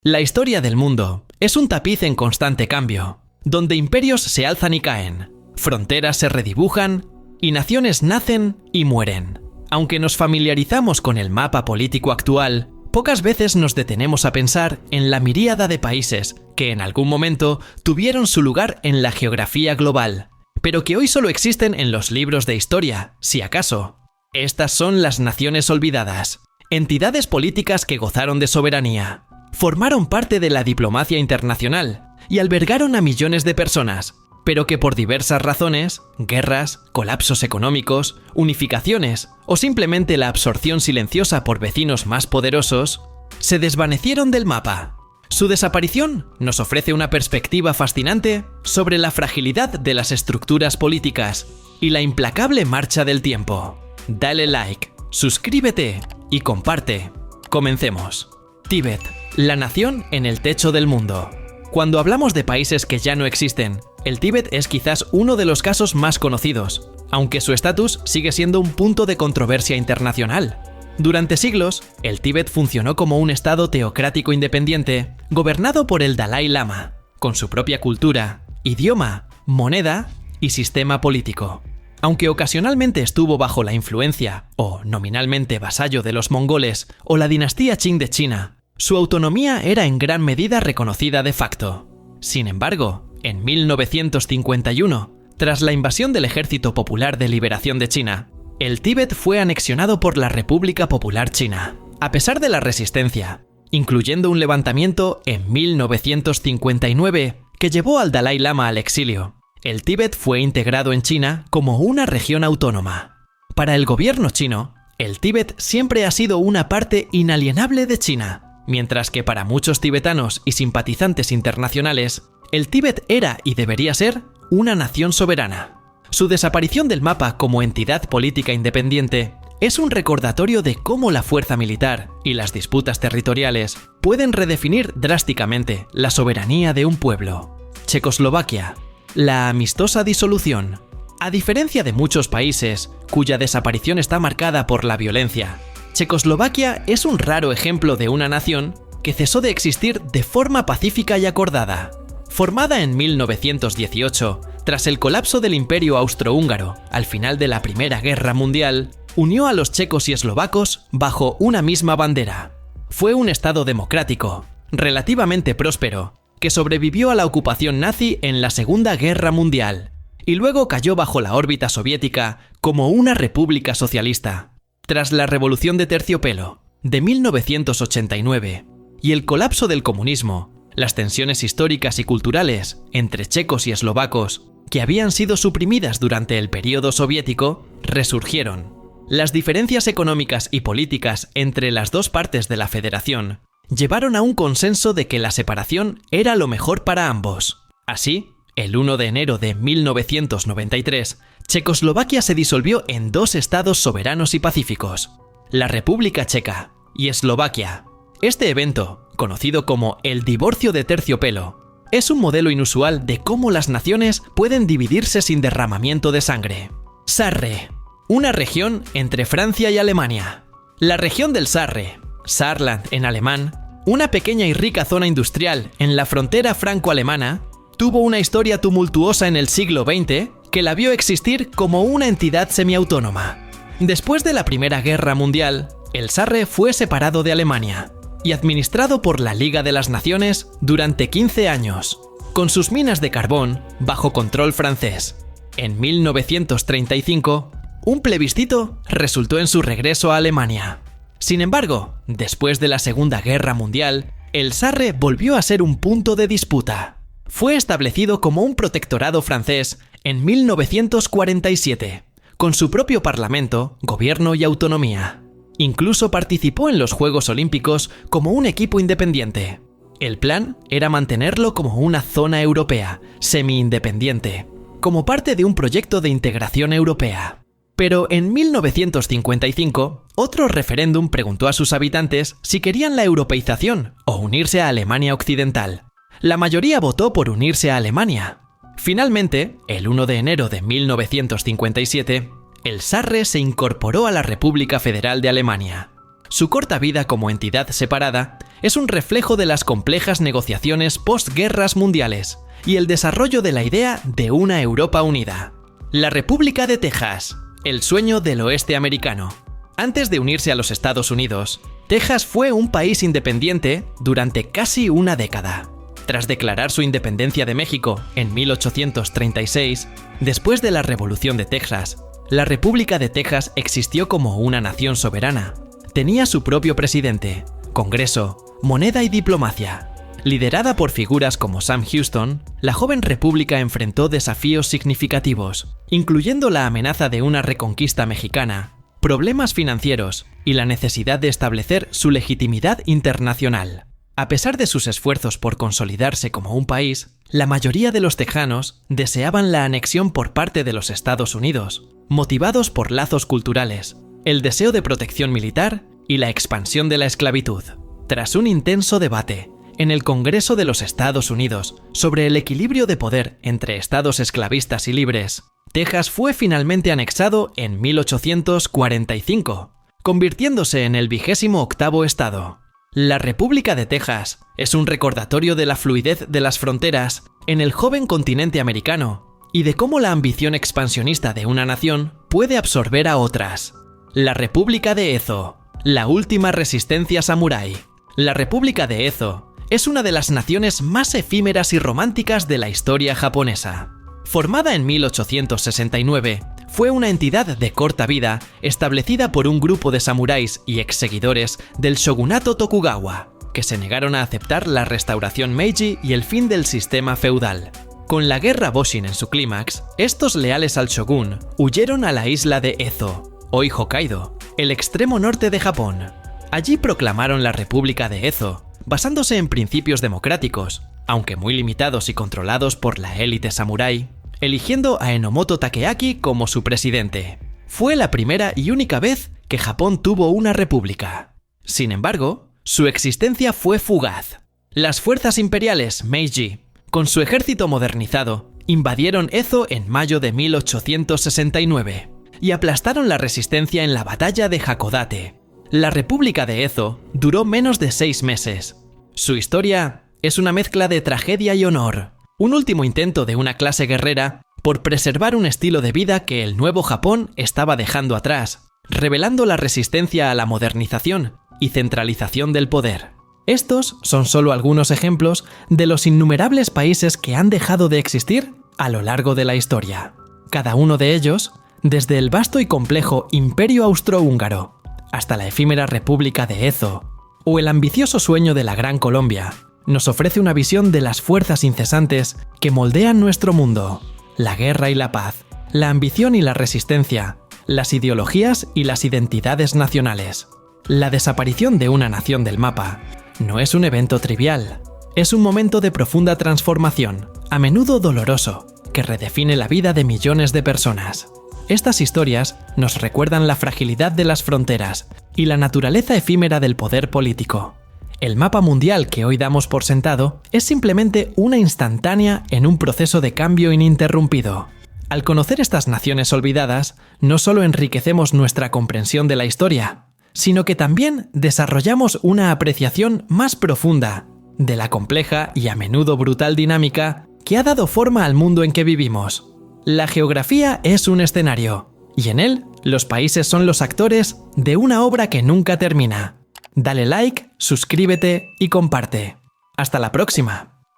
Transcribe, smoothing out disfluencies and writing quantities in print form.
La historia del mundo es un tapiz en constante cambio, donde imperios se alzan y caen, fronteras se redibujan y naciones nacen y mueren. Aunque nos familiarizamos con el mapa político actual, pocas veces nos detenemos a pensar en la miríada de países que en algún momento tuvieron su lugar en la geografía global, pero que hoy solo existen en los libros de historia, si acaso. Estas son las naciones olvidadas, entidades políticas que gozaron de soberanía, formaron parte de la diplomacia internacional y albergaron a millones de personas, pero que por diversas razones, guerras, colapsos económicos, unificaciones o simplemente la absorción silenciosa por vecinos más poderosos, se desvanecieron del mapa. Su desaparición nos ofrece una perspectiva fascinante sobre la fragilidad de las estructuras políticas y la implacable marcha del tiempo. Dale like, suscríbete y comparte. Comencemos. Tíbet, la nación en el techo del mundo. Cuando hablamos de países que ya no existen, el Tíbet es quizás uno de los casos más conocidos, aunque su estatus sigue siendo un punto de controversia internacional. Durante siglos, el Tíbet funcionó como un estado teocrático independiente, gobernado por el Dalai Lama, con su propia cultura, idioma, moneda y sistema político. Aunque ocasionalmente estuvo bajo la influencia, o nominalmente vasallo de los mongoles o la dinastía Qing de China, su autonomía era en gran medida reconocida de facto. Sin embargo, en 1951, tras la invasión del Ejército Popular de Liberación de China, el Tíbet fue anexionado por la República Popular China. A pesar de la resistencia, incluyendo un levantamiento en 1959 que llevó al Dalai Lama al exilio, el Tíbet fue integrado en China como una región autónoma. Para el gobierno chino, el Tíbet siempre ha sido una parte inalienable de China, mientras que para muchos tibetanos y simpatizantes internacionales, el Tíbet era y debería ser una nación soberana. Su desaparición del mapa como entidad política independiente es un recordatorio de cómo la fuerza militar y las disputas territoriales pueden redefinir drásticamente la soberanía de un pueblo. Checoslovaquia. La amistosa disolución. A diferencia de muchos países cuya desaparición está marcada por la violencia, Checoslovaquia es un raro ejemplo de una nación que cesó de existir de forma pacífica y acordada. Formada en 1918, tras el colapso del Imperio Austrohúngaro al final de la Primera Guerra Mundial, unió a los checos y eslovacos bajo una misma bandera. Fue un estado democrático, relativamente próspero, que sobrevivió a la ocupación nazi en la Segunda Guerra Mundial, y luego cayó bajo la órbita soviética como una república socialista. Tras la Revolución de Terciopelo, de 1989, y el colapso del comunismo, las tensiones históricas y culturales entre checos y eslovacos, que habían sido suprimidas durante el período soviético, resurgieron. Las diferencias económicas y políticas entre las dos partes de la federación llevaron a un consenso de que la separación era lo mejor para ambos. Así, el 1 de enero de 1993, Checoslovaquia se disolvió en dos estados soberanos y pacíficos, la República Checa y Eslovaquia. Este evento, conocido como el divorcio de terciopelo, es un modelo inusual de cómo las naciones pueden dividirse sin derramamiento de sangre. Sarre, una región entre Francia y Alemania. La región del Sarre, Saarland en alemán, una pequeña y rica zona industrial en la frontera franco-alemana, tuvo una historia tumultuosa en el siglo XX que la vio existir como una entidad semiautónoma. Después de la Primera Guerra Mundial, el Sarre fue separado de Alemania y administrado por la Liga de las Naciones durante 15 años, con sus minas de carbón bajo control francés. En 1935, un plebiscito resultó en su regreso a Alemania. Sin embargo, después de la Segunda Guerra Mundial, el Sarre volvió a ser un punto de disputa. Fue establecido como un protectorado francés en 1947, con su propio parlamento, gobierno y autonomía. Incluso participó en los Juegos Olímpicos como un equipo independiente. El plan era mantenerlo como una zona europea, semi-independiente, como parte de un proyecto de integración europea. Pero en 1955, otro referéndum preguntó a sus habitantes si querían la europeización o unirse a Alemania Occidental. La mayoría votó por unirse a Alemania. Finalmente, el 1 de enero de 1957, el Sarre se incorporó a la República Federal de Alemania. Su corta vida como entidad separada es un reflejo de las complejas negociaciones postguerras mundiales y el desarrollo de la idea de una Europa unida. La República de Texas, el sueño del oeste americano. Antes de unirse a los Estados Unidos, Texas fue un país independiente durante casi una década. Tras declarar su independencia de México en 1836, después de la Revolución de Texas, la República de Texas existió como una nación soberana. Tenía su propio presidente, Congreso, moneda y diplomacia. Liderada por figuras como Sam Houston, la joven república enfrentó desafíos significativos, incluyendo la amenaza de una reconquista mexicana, problemas financieros y la necesidad de establecer su legitimidad internacional. A pesar de sus esfuerzos por consolidarse como un país, la mayoría de los tejanos deseaban la anexión por parte de los Estados Unidos, motivados por lazos culturales, el deseo de protección militar y la expansión de la esclavitud. Tras un intenso debate en el Congreso de los Estados Unidos sobre el equilibrio de poder entre estados esclavistas y libres, Texas fue finalmente anexado en 1845, convirtiéndose en el 28º estado. La República de Texas es un recordatorio de la fluidez de las fronteras en el joven continente americano y de cómo la ambición expansionista de una nación puede absorber a otras. La República de Ezo, la última resistencia samurái. La República de Ezo es una de las naciones más efímeras y románticas de la historia japonesa. Formada en 1869, fue una entidad de corta vida establecida por un grupo de samuráis y exseguidores del shogunato Tokugawa, que se negaron a aceptar la restauración Meiji y el fin del sistema feudal. Con la guerra Boshin en su clímax, estos leales al shogun huyeron a la isla de Ezo, hoy Hokkaido, el extremo norte de Japón. Allí proclamaron la República de Ezo, basándose en principios democráticos, aunque muy limitados y controlados por la élite samurái, eligiendo a Enomoto Takeaki como su presidente. Fue la primera y única vez que Japón tuvo una república. Sin embargo, su existencia fue fugaz. Las fuerzas imperiales Meiji, con su ejército modernizado, invadieron Ezo en mayo de 1869 y aplastaron la resistencia en la batalla de Hakodate. La República de Ezo duró menos de 6 meses. Su historia es una mezcla de tragedia y honor, un último intento de una clase guerrera por preservar un estilo de vida que el nuevo Japón estaba dejando atrás, revelando la resistencia a la modernización y centralización del poder. Estos son solo algunos ejemplos de los innumerables países que han dejado de existir a lo largo de la historia. Cada uno de ellos, desde el vasto y complejo Imperio Austrohúngaro hasta la efímera República de Ezo o el ambicioso sueño de la Gran Colombia, nos ofrece una visión de las fuerzas incesantes que moldean nuestro mundo: la guerra y la paz, la ambición y la resistencia, las ideologías y las identidades nacionales. La desaparición de una nación del mapa no es un evento trivial, es un momento de profunda transformación, a menudo doloroso, que redefine la vida de millones de personas. Estas historias nos recuerdan la fragilidad de las fronteras y la naturaleza efímera del poder político. El mapa mundial que hoy damos por sentado es simplemente una instantánea en un proceso de cambio ininterrumpido. Al conocer estas naciones olvidadas, no solo enriquecemos nuestra comprensión de la historia, sino que también desarrollamos una apreciación más profunda de la compleja y a menudo brutal dinámica que ha dado forma al mundo en que vivimos. La geografía es un escenario, y en él los países son los actores de una obra que nunca termina. Dale like, suscríbete y comparte. ¡Hasta la próxima!